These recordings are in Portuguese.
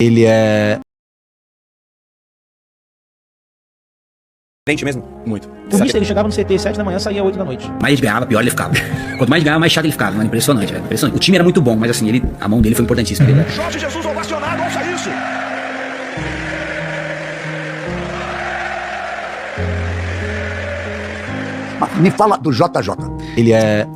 Ele é... Frente mesmo? Muito. O mister, ele chegava no CT 7 da manhã, saía 8 da noite. Mais ganhava, pior ele ficava. Quanto mais ganhava, mais chato ele ficava. Mano, impressionante, velho. Impressionante. O time era muito bom, mas assim, a mão dele foi importantíssima. Jorge Jesus ovacionado, ouça isso! Me fala do JJ. Ele é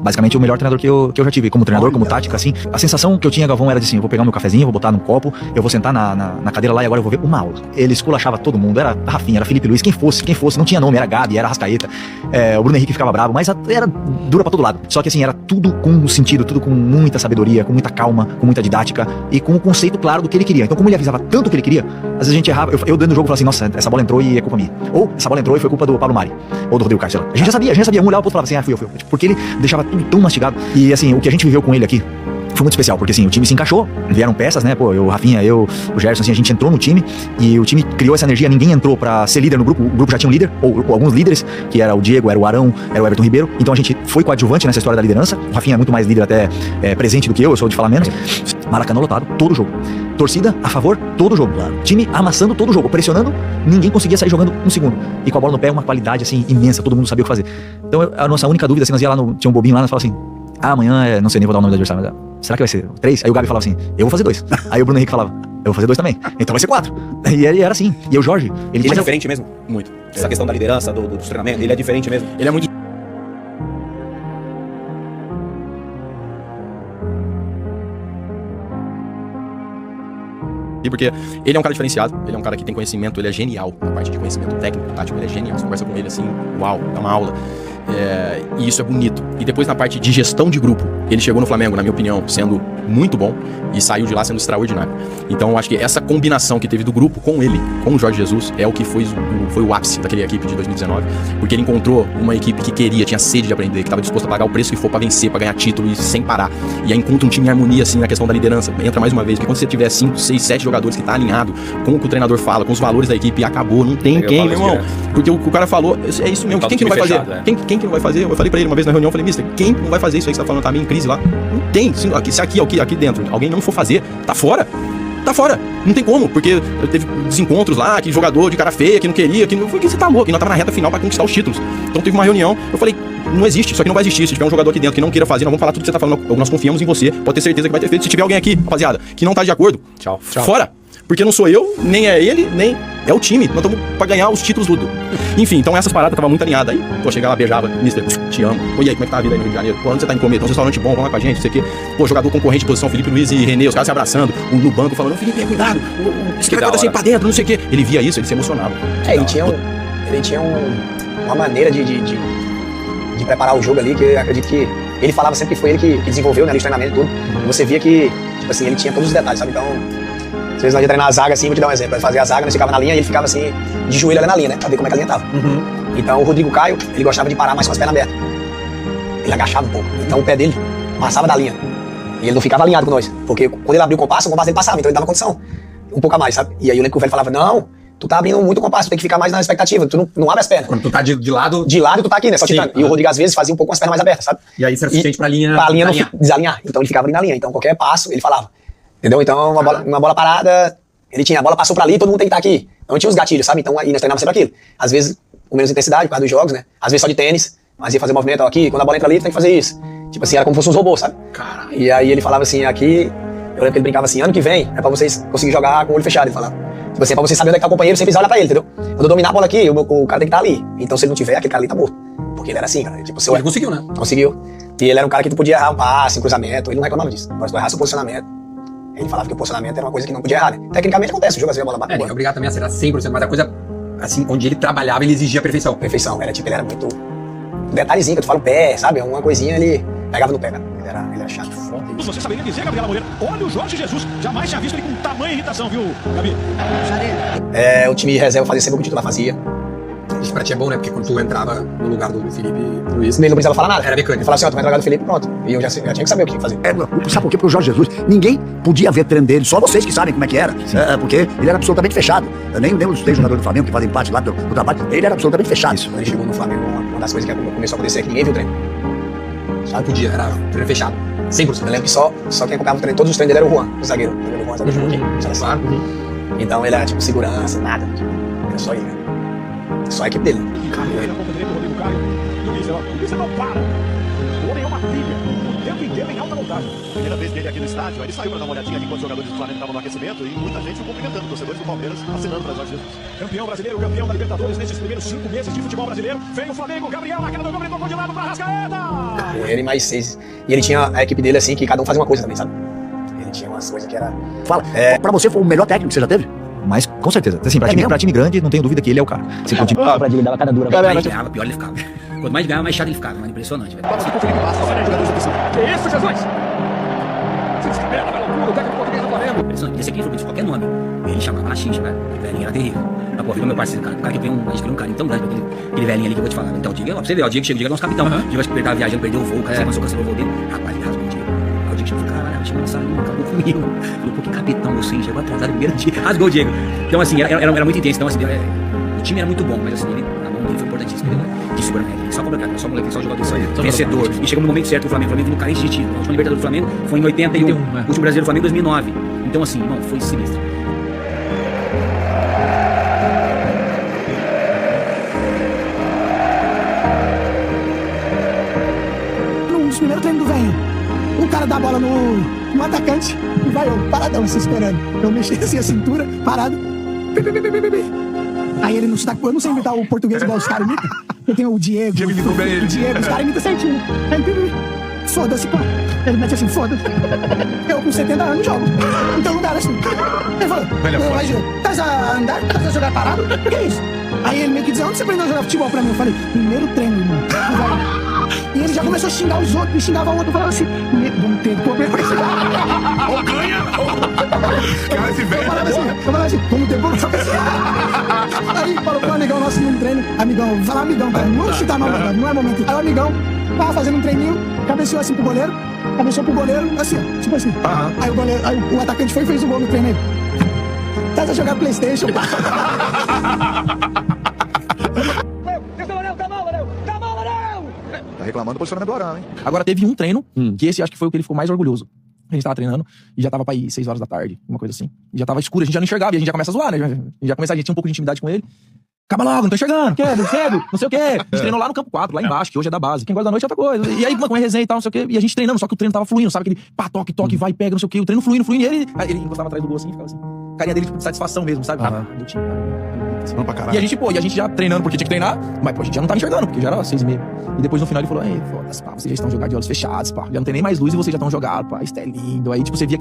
basicamente o melhor treinador que eu já tive. Como treinador, como tática, assim. A sensação que eu tinha, Galvão, era de assim, eu vou pegar meu cafezinho, vou botar num copo, eu vou sentar na cadeira lá e agora eu vou ver uma aula. Ele esculachava todo mundo, era Rafinha, era Felipe Luiz, quem fosse, não tinha nome, era Gabi, era Arrascaeta, o Bruno Henrique ficava bravo, mas era dura pra todo lado. Só que assim, era tudo com sentido, tudo com muita sabedoria, com muita calma, com muita didática e com um conceito claro do que ele queria. Então, como ele avisava tanto o que ele queria, às vezes a gente errava, eu dentro do jogo falava assim, nossa, essa bola entrou e é culpa minha. Ou, essa bola entrou e foi culpa do Pablo Mari, ou do Rodrigo Caio, sei lá. A gente já sabia, um olhava pro outro e falava assim, fui eu. Porque ele deixava tudo tão mastigado. E assim, o que a gente viveu com ele aqui foi muito especial, porque assim, o time se encaixou, vieram peças, né, o Rafinha, o Gerson, assim, a gente entrou no time e o time criou essa energia, ninguém entrou pra ser líder no grupo, o grupo já tinha um líder, ou alguns líderes, que era o Diego, era o Arão, era o Everton Ribeiro, então a gente foi coadjuvante nessa história da liderança, o Rafinha é muito mais líder até presente do que eu sou de falar menos. Maracanã lotado, todo jogo. Torcida a favor, todo jogo. Time amassando todo jogo, pressionando, ninguém conseguia sair jogando um segundo. E com a bola no pé, uma qualidade assim imensa, todo mundo sabia o que fazer. Então a nossa única dúvida, assim, nós ia lá, tinha um bobinho lá, nós falava assim, amanhã, não sei nem vou dar o nome do adversário, mas será que vai ser 3? Aí o Gabi falava assim, eu vou fazer 2. Aí o Bruno Henrique falava, eu vou fazer 2 também. Então vai ser 4. E ele era assim. E o Jorge, Ele é diferente mesmo? Muito. Essa questão da liderança, do treinamento, ele é diferente mesmo. Ele é muito... Porque ele é um cara diferenciado, ele é um cara que tem conhecimento, ele é genial na parte de conhecimento técnico, tático, ele é genial. Você conversa com ele assim, uau, dá uma aula. E isso é bonito. E depois na parte de gestão de grupo, ele chegou no Flamengo, na minha opinião, sendo muito bom e saiu de lá sendo extraordinário. Então eu acho que essa combinação que teve do grupo com ele, com o Jorge Jesus, é o que foi o ápice daquela equipe de 2019. Porque ele encontrou uma equipe que queria, tinha sede de aprender, que estava disposto a pagar o preço que for para vencer, para ganhar título e sem parar. E aí encontra um time em harmonia assim na questão da liderança. Entra mais uma vez, porque quando você tiver 5, 6, 7 jogadores que tá alinhado com o que o treinador fala, com os valores da equipe, acabou, não tem quem, meu irmão. Porque o cara falou, é isso mesmo, quem que não vai fazer? Quem que não vai fazer? Eu falei pra ele uma vez na reunião, eu falei, mister, quem não vai fazer isso aí que você tá falando, tá meio em crise lá? Não tem, se aqui dentro alguém não for fazer, tá fora. Tá fora, não tem como, porque teve desencontros lá, que jogador de cara feia, que não queria, porque você tá louco, e nós tava na reta final pra conquistar os títulos. Então teve uma reunião, eu falei, não existe, isso aqui não vai existir. Se tiver um jogador aqui dentro que não queira fazer, nós vamos falar tudo que você tá falando, nós confiamos em você, pode ter certeza que vai ter feito. Se tiver alguém aqui, rapaziada, que não tá de acordo, tchau. Fora. Porque não sou eu, nem é ele, nem é o time. Nós estamos pra ganhar os títulos tudo. Enfim, então essas paradas tava muito alinhadas. Aí, pô, chegava lá, beijava, mister, te amo. Pô, e aí, como é que tá a vida aí no Rio de Janeiro? Pô, onde você tá indo comer? Tem um restaurante bom, vamos lá com a gente, não sei o quê. Pô, jogador concorrente de posição, Felipe Luiz e René, os caras se abraçando, no banco falando, Felipe, cuidado, esse cara vai pra dentro, não sei o quê. Ele via isso, ele se emocionava. Ele tinha uma maneira de preparar o jogo ali, que eu acredito que ele falava sempre que foi ele que desenvolveu, né, ali, o treinamento e tudo. E você via que, tipo assim, ele tinha todos os detalhes, sabe? Então, às vezes nós ia treinar a zaga assim, vou te dar um exemplo, fazer a zaga, nós ficava na linha e ele ficava assim, de joelho ali na linha, né, pra ver como é que a linha tava. Então o Rodrigo Caio, ele gostava de parar mais com as pernas abertas. Ele agachava um pouco, então o pé dele passava da linha. E ele não ficava alinhado com nós, porque quando ele abriu o compasso dele passava, então ele dava condição, um pouco a mais, sabe? E aí eu lembro que o velho falava, não, tu tá abrindo muito o compasso, tu tem que ficar mais na expectativa, tu não abre as pernas. Quando tu tá de lado... De lado tu tá aqui, né, só titando. E o Rodrigo às vezes fazia um pouco com as pernas mais abertas, sabe? E aí isso era suficiente pra linha... Pra linha não desalinhar, então ele ficava ali na linha, então qualquer passo ele falava. Entendeu? Então uma bola parada, ele tinha, a bola passou pra ali, todo mundo tem que estar aqui. Então tinha os gatilhos, sabe? Então aí nós treinávamos sempre aquilo. Às vezes com menos intensidade, por causa dos jogos, né? Às vezes só de tênis, mas ia fazer movimento aqui, quando a bola entra ali, tu tem que fazer isso. Tipo assim, era como se fosse uns robôs, sabe? Caralho. E aí ele falava assim, aqui, eu lembro que ele brincava assim, ano que vem é pra vocês conseguirem jogar com o olho fechado, ele falava. Tipo assim, é pra vocês saberem onde é que tá o companheiro, você precisa olhar pra ele, entendeu? Quando eu dominar a bola aqui, o cara tem que estar ali. Então se ele não tiver, aquele cara ali tá morto. Porque ele era assim, cara. Tipo, ele conseguiu, né? Conseguiu. E ele era um cara que tu podia errar um passe, um cruzamento, ele não reclamava disso. Agora se tu errasse o posicionamento, ele falava que o posicionamento era uma coisa que não podia errar, né? Tecnicamente acontece, o jogo às vezes a bola bate. Ele é obrigado também a acertar 100%, mas a coisa, assim, onde ele trabalhava, ele exigia perfeição. Perfeição, ele era muito... Um detalhezinho que tu fala o pé, sabe? Uma coisinha ele pegava no pé, cara. Ele era chato. Você saberia dizer, Gabriela Moreira, olha o Jorge Jesus, jamais tinha visto ele com tamanha irritação, viu, Gabi? O time reserva fazia sempre o que o titular fazia. Isso pra ti é bom, né? Porque quando tu entrava no lugar do Felipe Luiz... Ele não precisava falar nada. Era mecânico. Ele falava assim, ó, tu vai entrar no lugar do Felipe, pronto. E eu já tinha que saber o que fazer. Sabe por quê? Porque o Jorge Jesus, ninguém podia ver treino dele, só vocês que sabem como é que era. Porque ele era absolutamente fechado. Nem os três jogadores do Flamengo que fazem parte lá do trabalho, ele era absolutamente fechado. Quando ele chegou no Flamengo, uma das coisas que começou a acontecer é que ninguém viu o treino. Não podia, era treino fechado. 100%. Eu lembro que só quem acompanhava o treino, todos os treinos dele era o Juan, o zagueiro. O Juan, zagueiro jogou aqui, seleção. Então ele era tipo segurança, nada. Era só ele, né? Só a equipe dele. Ele na ponta direita, o Rodrigo Caio. E o Lícer não para. O homem é uma trilha. O tempo inteiro em alta voltagem. Primeira vez dele aqui no estádio, ele saiu para dar uma olhadinha aqui quando os jogadores do Flamengo estavam no aquecimento e muita gente o cumprimentando, torcedores do Palmeiras, assinando para Jorge Jesus. Campeão brasileiro, campeão da Libertadores nesses primeiros 5 meses de futebol brasileiro. Vem o Flamengo, Gabriel na cara do Gabriel, tocou de lado para Arrascaeta. Ele mais 6. E ele tinha a equipe dele assim, que cada um fazia uma coisa também, sabe? Ele tinha umas coisas que era... Fala, pra você foi o melhor técnico que você já teve? Mas, com certeza. Assim, pra time grande, não tenho dúvida que ele é o cara. Se for um time... Pra ele dava cada dura. Quanto mais ganhava, pior ele ficava. Quanto mais ganhava, mais chato ele ficava. Mano, impressionante, velho. Que isso, Jesus? Se descabela, vai loucura, o técnico português do Flamengo. Impressionante. Esse aqui foi de qualquer nome. Ele chamava na xincha, velho. O velhinho era terrível. Mas, pô, viu meu parceiro, cara? O cara que eu tenho a gente criou um carinho tão grande pra aquele velhinho ali que eu vou te falar. Então, o Diego, pra você ver, o Diego chega, o Diego é nosso capitão. O Diego acho que tava viajando, perdeu o voo, o cara cancelou o voo dele. Rapaz, ele rasgou o Diego. Aí o Diego chegou, caralho, chegou na salinha, acabou comigo. Falei, pô, que capitão você, chegou atrasado no primeiro dia. Rasgou o Diego. Então, assim, era muito intenso. Então, assim, o time era muito bom, mas assim, a mão dele foi importantíssima. De Superman, só cobra cara, só moleque, só jogador, só vencedor. E chegou no momento certo o Flamengo vindo carente de título. A última Libertadores do Flamengo foi em 81, o último Brasileiro do Flamengo em 2009. Então, assim, irmão, foi sinistro. No primeiro treino do velho, o cara dá a bola no atacante e vai eu, paradão, se esperando. Eu mexi assim a cintura, parado. Aí ele não se dá, eu não sei imitar o português igual os caras imitam. Eu tenho o Diego. Diego imitou bem ele. O Diego, os caras imitam certinho. Aí, foda-se, pô. Ele mete assim, foda-se. Eu com 70 anos jogo. Então não dá assim. Ele falou, estás a andar? Estás a jogar parado? O que é isso? Aí ele meio que diz, onde você aprendeu a jogar futebol pra mim? Eu falei, primeiro treino, irmão. E ele já começou a xingar os outros, e xingava o outro, falava assim, vamos ter problema. Ou ganha, cara, esse velho. Eu falava assim, vamos ter problema. Aí falou pro amigão nosso num treino, amigão, vai lá, amigão, cara, não chutar mal, não é momento. Aí o amigão tava fazendo um treininho, cabeceou assim pro goleiro, assim, ó, tipo assim. Aí o atacante foi e fez o gol no treino aí. Tá a jogar PlayStation, pá. Tá reclamando do posicionamento do Arão, hein? Agora teve um treino, que esse acho que foi o que ele ficou mais orgulhoso. A gente tava treinando e já tava pra ir 6 horas da tarde, uma coisa assim. E já tava escuro, a gente já não enxergava e a gente já começa a zoar, né? A gente tinha um pouco de intimidade com ele. Acaba logo, não tô enxergando, cedo, não sei o quê. A gente treinou lá no campo 4, lá embaixo, que hoje é da base. Quem gosta da noite é outra coisa. E aí, com a resenha e tal, não sei o quê. E a gente treinando, só que o treino tava fluindo, sabe? Aquele pá, toque, vai, pega, não sei o quê. O treino fluindo. E ele encostava atrás do gol assim e ficava assim. Carinha dele, tipo, de satisfação mesmo, sabe? Meu time, E a gente já treinando porque tinha que treinar, mas pô, a gente já não tava enxergando, porque já era 6h30. E depois no final ele falou, foda-se, pá, vocês já estão jogados de olhos fechados, pá. Já não tem nem mais luz e vocês já estão jogados, pá, isso é lindo. Aí, tipo, você via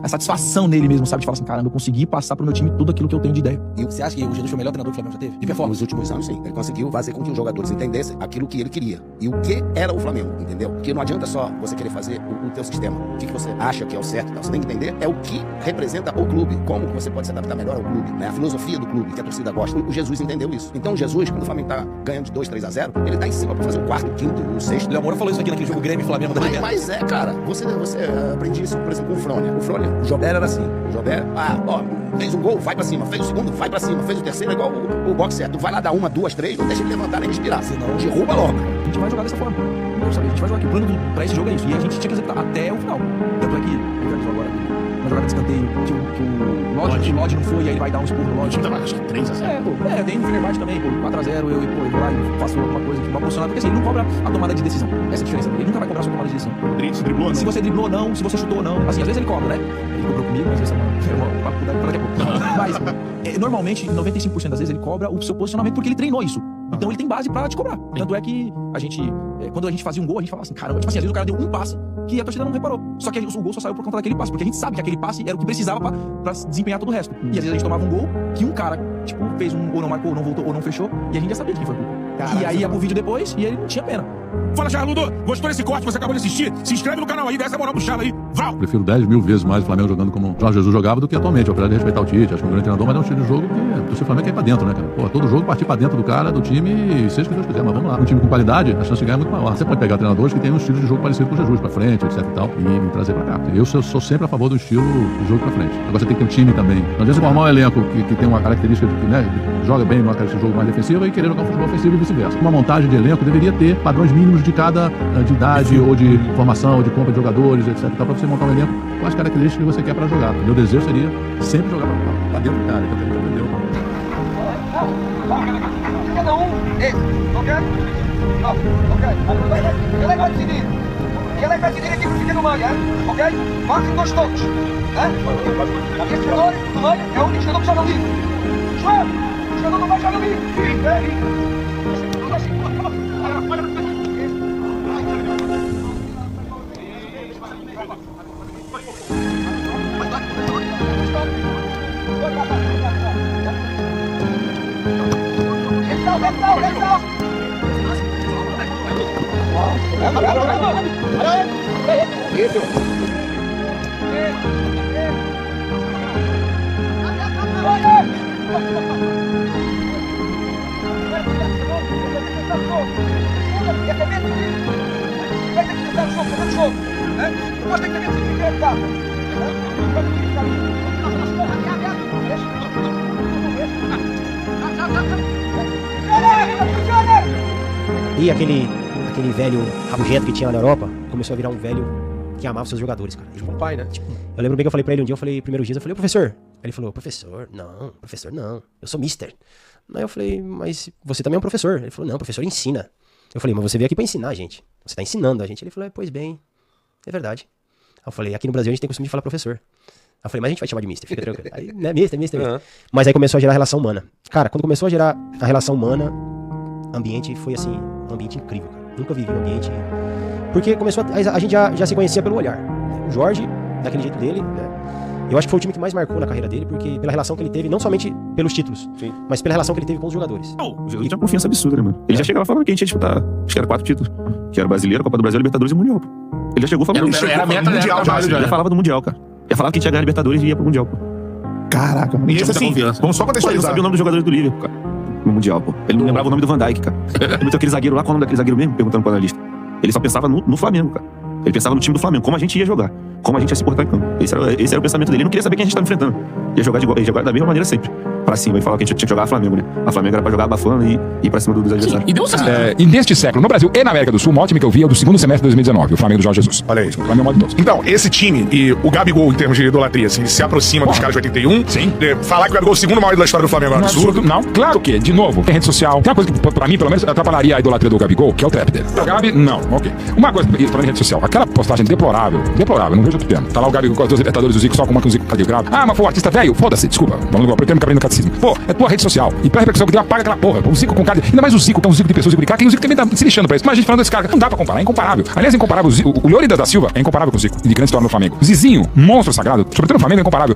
a satisfação nele mesmo, sabe? De falar assim, caramba, eu consegui passar pro meu time tudo aquilo que eu tenho de ideia. E você acha que o Jesus foi o melhor treinador que o Flamengo já teve? De performance? Nos últimos anos, sim. Ele conseguiu fazer com que os jogadores entendessem aquilo que ele queria. E o que era o Flamengo, entendeu? Porque não adianta só você querer fazer o teu sistema. O que você acha que é o certo, tá? Você tem que entender é o que representa o clube. Como que você pode se adaptar melhor ao clube, né? A filosofia do clube, que a torcida gosta. O Jesus entendeu isso. Então o Jesus, quando o Flamengo tá ganhando de 2-3-0, ele tá em cima pra fazer o quarto, o quinto, o sexto. Léo Moura falou isso aqui naquele jogo Grêmio e Flamengo da Libertadores. Mas é, cara, você aprende isso, por exemplo, com o Frônia. O Jobé era assim. O Jobé, fez um gol, vai pra cima. Fez o segundo, vai pra cima. Fez o terceiro, é igual o boxe. Tu vai lá dar 1, 2, 3, não deixa ele levantar nem respirar. Senão derruba logo. A gente vai jogar dessa forma. Sabe? A gente vai jogar aqui. O plano pra esse jogo é isso. E a gente tinha que executar até o final. Tanto é que, agora, uma jogada de escanteio, que o Lodge não foi, aí ele vai dar um esporro no Lodge. Acho que 3-0. Tem no Fenerbahçe também, 4-0, eu vou lá e faço alguma coisa que vai posicionar, porque assim, ele não cobra a tomada de decisão. Essa é a diferença. Ele nunca vai cobrar a sua tomada de decisão. Se driblou, não. Se você driblou ou não, se você chutou ou não. Assim, às vezes ele cobra, né? Ele cobrou comigo, mas essa é uma papo pra daqui a pouco. Mas, normalmente, 95% das vezes ele cobra o seu posicionamento porque ele treinou isso. Então ele tem base pra te cobrar. Tanto é que a gente, quando a gente fazia um gol, a gente falava assim, caramba, tipo assim, às vezes o cara deu um passe que a torcida não reparou. Só que o gol só saiu por conta daquele passe, porque a gente sabe que aquele passe era o que precisava pra desempenhar todo o resto. E às vezes a gente tomava um gol que um cara, tipo, fez ou não marcou, ou não voltou, ou não fechou, e a gente já sabia de quem foi culpa. E aí ia pro vídeo depois e ele não tinha pena. Fala, Charludo, gostou desse corte que você acabou de assistir? Se inscreve no canal aí, dá essa moral pro Charla aí. Vai! Prefiro 10 mil vezes mais o Flamengo jogando como o Jorge Jesus jogava do que atualmente, apesar de respeitar o Tite, acho que é um grande treinador, mas é um estilo de jogo que o Flamengo quer ir pra dentro, né, cara? Pô, todo jogo partir pra dentro do cara, do time, e seja o que Deus quiser, mas vamos lá. Um time com qualidade, a chance de ganhar é muito maior. Você pode pegar treinadores que tem um estilo de jogo parecido com o Jesus, pra frente, etc e tal, e me trazer pra cá. Eu sou sempre a favor do estilo de jogo pra frente. Agora você tem que ter um time também. Não adianta você formar um elenco que tem uma característica de que, né, joga bem numa característica de jogo mais defensiva e querer jogar um futebol ofensivo e vice-versa. Uma montagem de elenco deveria ter padrões mínimos de cada de idade, ou de formação, ou de compra de jogadores, etc. Pra você montar um elenco com as características que você quer pra jogar. Meu desejo seria sempre jogar pra dentro do cara. Então, entendeu? Cada um, esse, ok? Ok. Quem é que vai decidir? Quem é que vai decidir aqui que fica no meio, ok? Marquem 2 toques, aqui esse jogador no meio é o único jogador que joga ali. João, o jogador não vai jogar ali. E aquele velho rabugento que tinha lá na Europa começou a virar um velho que amava seus jogadores, cara. Tipo um pai, né? Eu lembro bem que eu falei pra ele um dia, primeiros dias, eu falei, professor. Aí ele falou, professor, não, eu sou mister. Aí eu falei, mas você também é um professor. Ele falou, não, professor ensina. Eu falei, mas você veio aqui pra ensinar a gente. Você tá ensinando a gente. Ele falou, pois bem, é verdade. Aí eu falei, aqui no Brasil a gente tem costume de falar professor. Aí eu falei, mas a gente vai te chamar de mister, fica tranquilo. Aí, né, mister. Uhum. Mas aí começou a gerar a relação humana. Cara, quando começou a gerar a relação humana, o ambiente foi assim, um ambiente incrível, cara. Nunca vivi um ambiente... Porque começou a gente já se conhecia pelo olhar. O Jorge, daquele jeito dele, né? Eu acho que foi o time que mais marcou na carreira dele, porque pela relação que ele teve, não somente pelos títulos, mas pela relação que ele teve com os jogadores. O Jesus tinha uma confiança absurda, né, mano? Ele já chegava falando que a gente ia disputar, acho que era 4 títulos. Que era Brasileiro, Copa do Brasil, Libertadores e Mundial, pô. Ele já chegou falando Era a meta mundial já. Já falava do Mundial, cara. Já falava que a gente ia ganhar Libertadores e ia pro Mundial, pô. Caraca, mano. E esse assim, vamos só contextualizar. Ele não sabia o nome dos jogadores do Liverpool, cara. No Mundial, pô. Ele não lembrava o nome do Van Dijk, cara. Ele meteu aquele zagueiro lá, qual é o nome daquele zagueiro mesmo? Perguntando pro analista. Ele só pensava no Flamengo, cara. Ele pensava no time do Flamengo, como a gente ia jogar, como a gente ia se portar em campo. Esse era o pensamento dele. Ele não queria saber quem a gente tava enfrentando. Ia jogar da mesma maneira sempre. Pra cima, e falava que a gente tinha que jogar a Flamengo, né? A Flamengo era pra jogar abafando e ir pra cima dos adversários. E deu certo. E neste século, no Brasil e na América do Sul, o maior time que eu vi é o do segundo semestre de 2019, o Flamengo do Jorge Jesus. Olha aí. O Flamengo é o maior de todos. Então, esse time e o Gabigol, em termos de idolatria, assim, se aproxima dos caras de 81. Sim. Falar que o Gabigol é o segundo maior da história do Flamengo é um absurdo. Não, claro que, de novo, tem rede social. Tem uma coisa que, pra mim, pelo menos, atrapalharia a idolatria do Gabigol, que é o trap dele. O Gabi, não, ok. Uma coisa, falando em rede social, aquela postagem deplorável, não vejo outro termo. Tá lá o Gabigol com as 2 Libertadores, o Zico só com uma com o Zico cadê grave. Ah, mas foi o artista velho? Foda-se, desculpa. Vamos no termo que aprende no catecismo. Pô, é tua rede social. E pra repercussão que tem, apaga aquela porra. O Zico com cara. Ainda mais o Zico, que é um Zico de pessoas, Zico de cara, que o Zico também tá se lixando pra isso. Mas a gente falando desse cara, não dá pra comparar, é incomparável. Aliás, é incomparável. O Leônidas da Silva é incomparável com o Zico, de grande história no Flamengo. Zizinho, monstro sagrado, sobretudo no Flamengo, é incomparável.